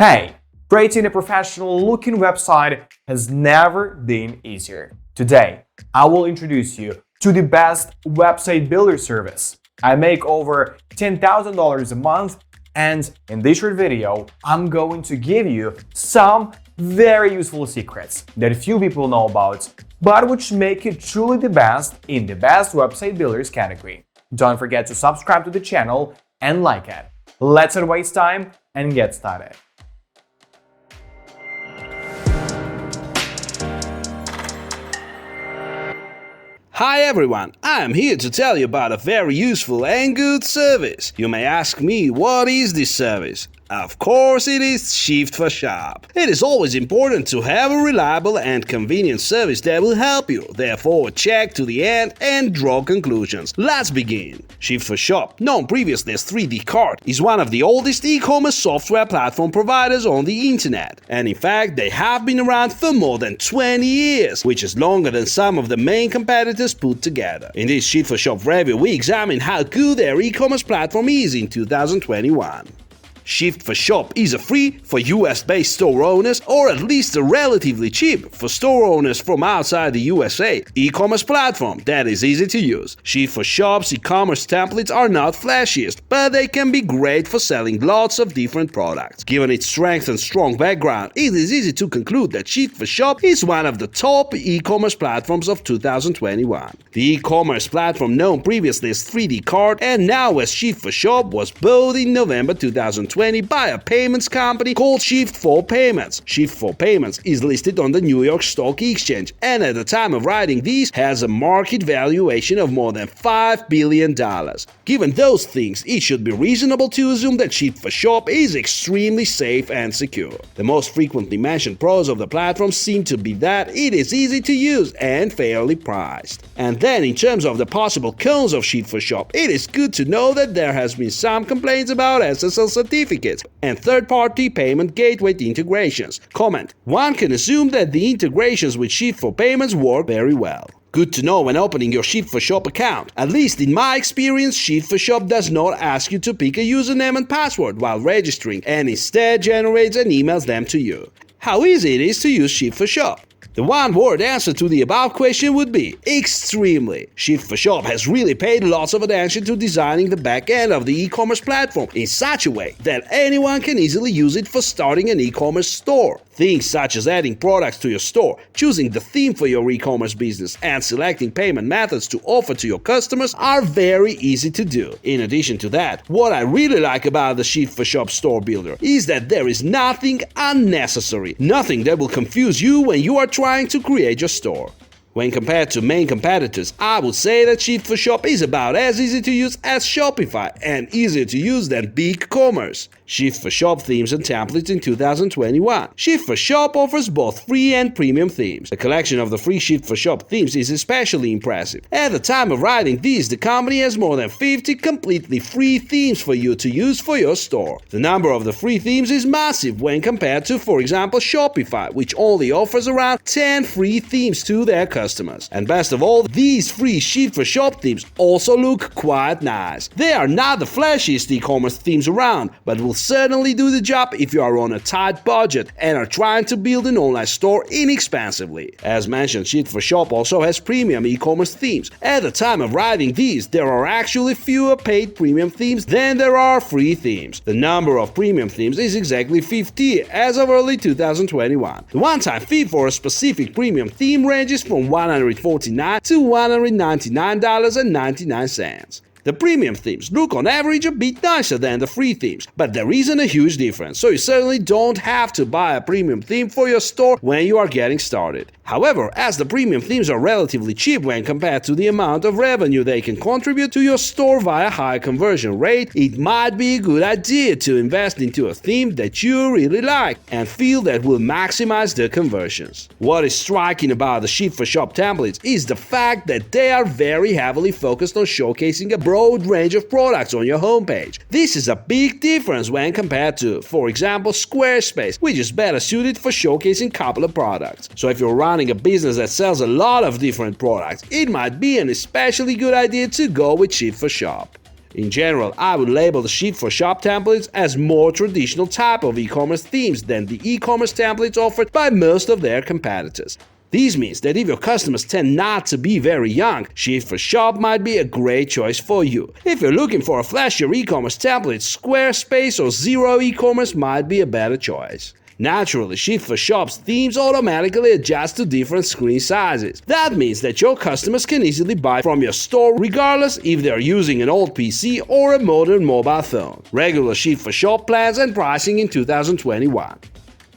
Hey, creating a professional-looking website has never been easier. Today, I will introduce you to the best website builder service. I make over $10,000 a month, and in this short video, I'm going to give you some very useful secrets that few people know about, but which make it truly the best in the best website builders category. Don't forget to subscribe to the channel and like it. Let's not waste time and get started. Hi everyone, I am here to tell you about a very useful and good service. You may ask me, what is this service? Of course it is Shift for Shop. It is always important to have a reliable and convenient service that will help you. Therefore, check to the end and draw conclusions. Let's begin. Shift for Shop, known previously as 3D Cart, is one of the oldest e-commerce software platform providers on the internet. And in fact, they have been around for more than 20 years, which is longer than some of the main competitors put together. In this Shift for Shop review, we examine how good their e-commerce platform is in 2021. Shift for Shop is a free for US-based store owners, or at least a relatively cheap for store owners from outside the USA, e-commerce platform that is easy to use. Shift for Shop's e-commerce templates are not flashiest, but they can be great for selling lots of different products. Given its strength and strong background, it is easy to conclude that Shift for Shop is one of the top e-commerce platforms of 2021. The e-commerce platform, known previously as 3D Cart and now as Shift for Shop, was bought in November 2020 by a payments company called Shift 4 Payments. Shift 4 Payments is listed on the New York Stock Exchange and at the time of writing this has a market valuation of more than $5 billion. Given those things, it should be reasonable to assume that Shift for Shop is extremely safe and secure. The most frequently mentioned pros of the platform seem to be that it is easy to use and fairly priced. And then in terms of the possible cons of Shift for Shop, it is good to know that there has been some complaints about SSL certificates and third-party payment gateway integrations. Comment: one can assume that the integrations with Shift 4 Payments work very well. Good to know when opening your Shift for Shop account. At least in my experience, Shift for Shop does not ask you to pick a username and password while registering and instead generates and emails them to you. How easy it is to use Shift for Shop? The one-word answer to the above question would be extremely. Shift for Shop has really paid lots of attention to designing the back end of the e-commerce platform in such a way that anyone can easily use it for starting an e-commerce store. Things such as adding products to your store, choosing the theme for your e-commerce business, and selecting payment methods to offer to your customers are very easy to do. In addition to that, what I really like about the Shift for Shop store builder is that there is nothing unnecessary, nothing that will confuse you when you are trying to create your store. When compared to main competitors, I would say that Shift for Shop is about as easy to use as Shopify and easier to use than BigCommerce. Shift for Shop themes and templates in 2021. Shift for Shop offers both free and premium themes. The collection of the free Shift for Shop themes is especially impressive. At the time of writing this, the company has more than 50 completely free themes for you to use for your store. The number of the free themes is massive when compared to, for example, Shopify, which only offers around 10 free themes to their customers. And best of all, these free Shift for Shop themes also look quite nice. They are not the flashiest e-commerce themes around, but will certainly do the job if you are on a tight budget and are trying to build an online store inexpensively. As mentioned, Shift for Shop also has premium e-commerce themes. At the time of writing these, there are actually fewer paid premium themes than there are free themes. The number of premium themes is exactly 50 as of early 2021. The one-time fee for a specific premium theme ranges from $149 to $199.99. The premium themes look on average a bit nicer than the free themes, but there isn't a huge difference, so you certainly don't have to buy a premium theme for your store when you are getting started. However, as the premium themes are relatively cheap when compared to the amount of revenue they can contribute to your store via high conversion rate, it might be a good idea to invest into a theme that you really like and feel that will maximize the conversions. What is striking about the Shift for Shop templates is the fact that they are very heavily focused on showcasing a broad range of products on your homepage. This is a big difference when compared to, for example, Squarespace, which is better suited for showcasing a couple of products. So if you're running a business that sells a lot of different products, it might be an especially good idea to go with Shift for Shop. In general, I would label the Shift4Shop templates as more traditional type of e-commerce themes than the e-commerce templates offered by most of their competitors. This means that if your customers tend not to be very young, Shift4Shop might be a great choice for you. If you're looking for a flashier e-commerce template, Squarespace or Zero e-commerce might be a better choice. Naturally, Shift4Shop's themes automatically adjust to different screen sizes. That means that your customers can easily buy from your store regardless if they are using an old PC or a modern mobile phone. Regular Shift4Shop plans and pricing in 2021.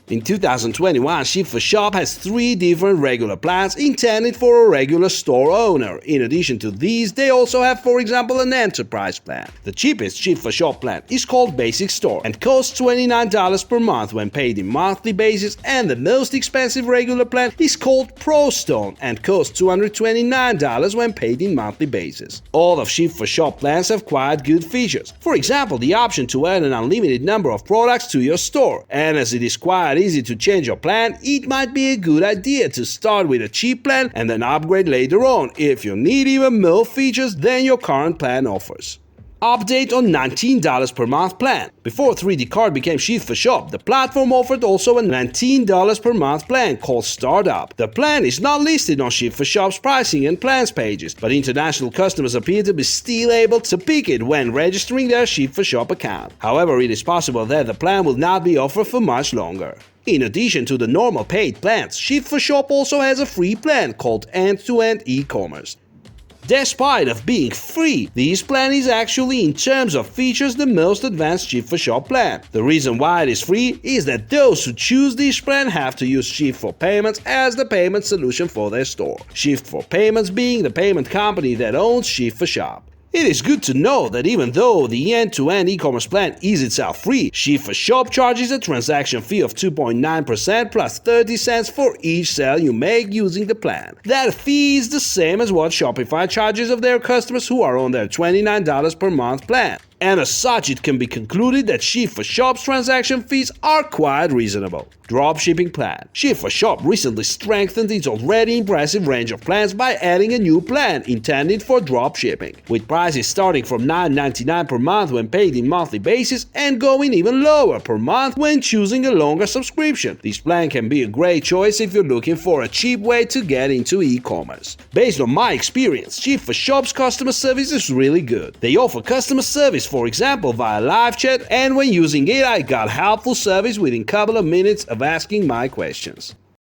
In 2021, Shift4Shop has 3 different regular plans intended for a regular store owner. In addition to these, they also have, for example, an enterprise plan. The cheapest Shift4Shop plan is called Basic Store and costs $29 per month when paid in monthly basis, and the most expensive regular plan is called Pro Stone and costs $229 when paid in monthly basis. All of Shift4Shop plans have quite good features. For example, the option to add an unlimited number of products to your store, and as it is quite easy to change your plan, it might be a good idea to start with a cheap plan and then upgrade later on if you need even more features than your current plan offers. Update on $19 per month plan. Before 3D Cart became Shift4Shop, the platform offered also a $19 per month plan called Startup. The plan is not listed on Shift4Shop's pricing and plans pages, but international customers appear to be still able to pick it when registering their Shift4Shop account. However, it is possible that the plan will not be offered for much longer. In addition to the normal paid plans, Shift4Shop also has a free plan called End-to-End E-commerce. Despite of being free, this plan is actually in terms of features the most advanced Shift4Shop plan. The reason why it is free is that those who choose this plan have to use Shift4Payments as the payment solution for their store. Shift4Payments being the payment company that owns Shift4Shop. It is good to know that even though the end-to-end e-commerce plan is itself free, Shift4Shop charges a transaction fee of 2.9% plus 30 cents for each sale you make using the plan. That fee is the same as what Shopify charges of their customers who are on their $29 per month plan. And as such, it can be concluded that Shift4Shop's transaction fees are quite reasonable. Dropshipping plan. Shift4Shop recently strengthened its already impressive range of plans by adding a new plan intended for dropshipping, with prices starting from $9.99 per month when paid in monthly basis and going even lower per month when choosing a longer subscription. This plan can be a great choice if you're looking for a cheap way to get into e-commerce. Based on my experience, Shift4Shop's customer service is really good. They offer customer service, for example, via live chat, and when using it, I got helpful service within a couple of minutes of asking my questions.